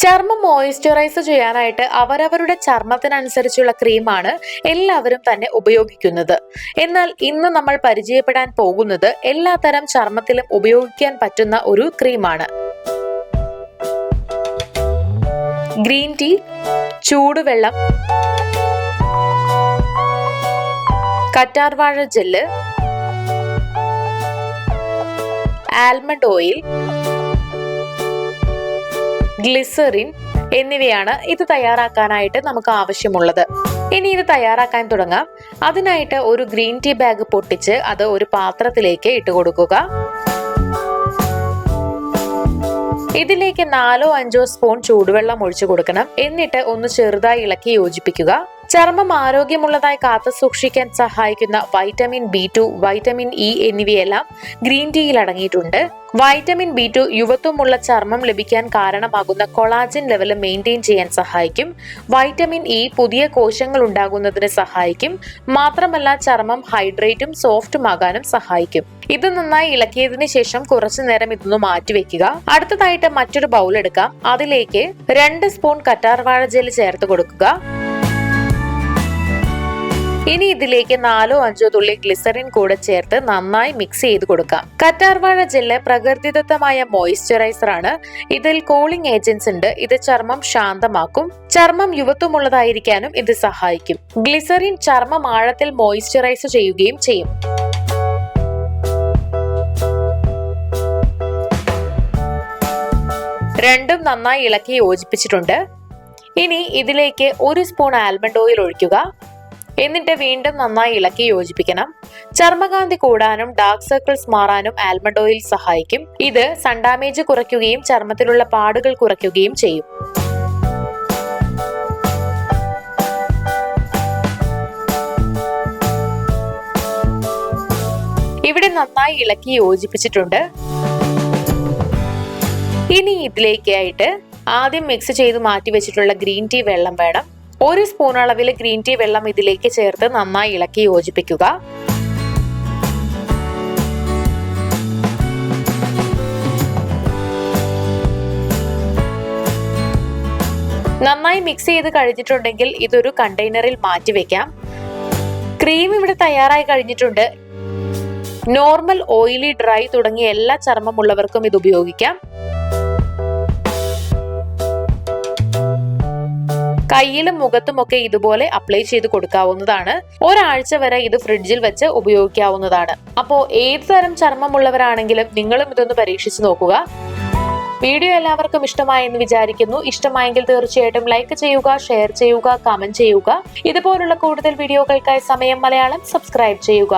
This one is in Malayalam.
ചർമ്മം മോയിസ്ചറൈസ് ചെയ്യാനായിട്ട് അവരവരുടെ ചർമ്മത്തിനനുസരിച്ചുള്ള ക്രീമാണ് എല്ലാവരും തന്നെ ഉപയോഗിക്കുന്നത്. എന്നാൽ ഇന്ന് നമ്മൾ പരിചയപ്പെടാൻ പോകുന്നത് എല്ലാത്തരം ചർമ്മത്തിലും ഉപയോഗിക്കാൻ പറ്റുന്ന ഒരു ക്രീമാണ്. ഗ്രീൻ ടീ, ചൂടുവെള്ളം, കറ്റാർവാഴ ജെല്ല്, ആൽമണ്ട് ഓയിൽ, ഗ്ലിസറിൻ എന്നിവയാണ് ഇത് തയ്യാറാക്കാനായിട്ട് നമുക്ക് ആവശ്യമുള്ളത്. ഇനി ഇത് തയ്യാറാക്കാൻ തുടങ്ങാം. അതിനായിട്ട് ഒരു ഗ്രീൻ ടീ ബാഗ് പൊട്ടിച്ച് അത് ഒരു പാത്രത്തിലേക്ക് ഇട്ട് കൊടുക്കുക. ഇതിലേക്ക് 4-5 സ്പൂൺ ചൂടുവെള്ളം ഒഴിച്ചു കൊടുക്കണം. എന്നിട്ട് ഒന്ന് ചെറുതായി ഇളക്കി യോജിപ്പിക്കുക. ചർമ്മം ആരോഗ്യമുള്ളതായി കാത്തു സൂക്ഷിക്കാൻ സഹായിക്കുന്ന വൈറ്റമിൻ B2, വൈറ്റമിൻ E എന്നിവയെല്ലാം ഗ്രീൻ ടീയിൽ അടങ്ങിയിട്ടുണ്ട്. വൈറ്റമിൻ B2 യുവത്വമുള്ള ചർമ്മം ലഭിക്കാൻ കാരണമാകുന്ന കൊളാജൻ ലെവൽ മെയിൻറ്റെയിൻ ചെയ്യാൻ സഹായിക്കും. വൈറ്റമിൻ E പുതിയ കോശങ്ങൾ ഉണ്ടാകുന്നതിന് സഹായിക്കും. മാത്രമല്ല ചർമ്മം ഹൈഡ്രേറ്റും സോഫ്റ്റുമാകാനും സഹായിക്കും. ഇത് നന്നായി ഇളക്കിയതിനു ശേഷം കുറച്ചു നേരം ഇതൊന്ന് മാറ്റിവെക്കുക. അടുത്തതായിട്ട് മറ്റൊരു ബൗൾ എടുക്കാം. അതിലേക്ക് 2 സ്പൂൺ കറ്റാർവാഴ ജെൽ ചേർത്ത് കൊടുക്കുക. ഇനി ഇതിലേക്ക് 4-5 തുള്ളി ഗ്ലിസറിൻ കൂടെ ചേർത്ത് നന്നായി മിക്സ് ചെയ്ത് കൊടുക്കാം. കറ്റാർവാഴ ജെല്ല് പ്രകൃതിദത്തമായ മോയിസ്ചറൈസർ ആണ്. ഇതിൽ കൂളിംഗ് ഏജൻസ് ഉണ്ട്. ഇത് ചർമ്മം ശാന്തമാക്കും. ചർമ്മം യുവത്വമുള്ളതായിരിക്കാനും ഇത് സഹായിക്കും. ഗ്ലിസറിൻ ചർമ്മം ആഴത്തിൽ മോയിസ്ചറൈസ് ചെയ്യുകയും ചെയ്യും. രണ്ടും നന്നായി ഇളക്കി യോജിപ്പിച്ചിട്ടുണ്ട്. ഇനി ഇതിലേക്ക് 1 സ്പൂൺ ആൽമണ്ട് ഓയിൽ ഒഴിക്കുക. എന്നിട്ട് വീണ്ടും നന്നായി ഇളക്കി യോജിപ്പിക്കണം. ചർമ്മകാന്തി കൂടാനും ഡാർക്ക് സർക്കിൾസ് മാറാനും ആൽമണ്ട് ഓയിൽ സഹായിക്കും. ഇത് സൺ ഡാമേജ് കുറയ്ക്കുകയും ചർമ്മത്തിലുള്ള പാടുകൾ കുറയ്ക്കുകയും ചെയ്യും. ഇവിടെ നന്നായി ഇളക്കി യോജിപ്പിച്ചിട്ടുണ്ട്. ഇനി ഇതിലേക്കായിട്ട് ആദ്യം മിക്സ് ചെയ്ത് മാറ്റി വെച്ചിട്ടുള്ള ഗ്രീൻ ടീ വെള്ളം വേണം. 1 സ്പൂൺ അളവിൽ ഗ്രീൻ ടീ വെള്ളം ഇതിലേക്ക് ചേർത്ത് നന്നായി ഇളക്കി യോജിപ്പിക്കുക. നന്നായി മിക്സ് ചെയ്ത് കഴിഞ്ഞിട്ടുണ്ടെങ്കിൽ ഇതൊരു കണ്ടെയ്നറിൽ മാറ്റി വെക്കാം. ക്രീം ഇവിടെ തയ്യാറായി കഴിഞ്ഞിട്ടുണ്ട്. നോർമൽ, ഓയിലി, ഡ്രൈ തുടങ്ങിയ എല്ലാ ചർമ്മമുള്ളവർക്കും ഇത് ഉപയോഗിക്കാം. കയ്യിലും മുഖത്തുമൊക്കെ ഇതുപോലെ അപ്ലൈ ചെയ്ത് കൊടുക്കാവുന്നതാണ്. ഒരാഴ്ച വരെ ഇത് ഫ്രിഡ്ജിൽ വെച്ച് ഉപയോഗിക്കാവുന്നതാണ്. അപ്പോൾ ഏത് തരം ചർമ്മമുള്ളവരാണെങ്കിലും നിങ്ങളും ഇതൊന്ന് പരീക്ഷിച്ച് നോക്കുക. വീഡിയോ എല്ലാവർക്കും ഇഷ്ടമായെന്ന് വിചാരിക്കുന്നു. ഇഷ്ടമായെങ്കിൽ തീർച്ചയായിട്ടും ലൈക്ക് ചെയ്യുക, ഷെയർ ചെയ്യുക, കമന്റ് ചെയ്യുക. ഇതുപോലുള്ള കൂടുതൽ വീഡിയോകൾക്കായി സമയം മലയാളം സബ്സ്ക്രൈബ് ചെയ്യുക.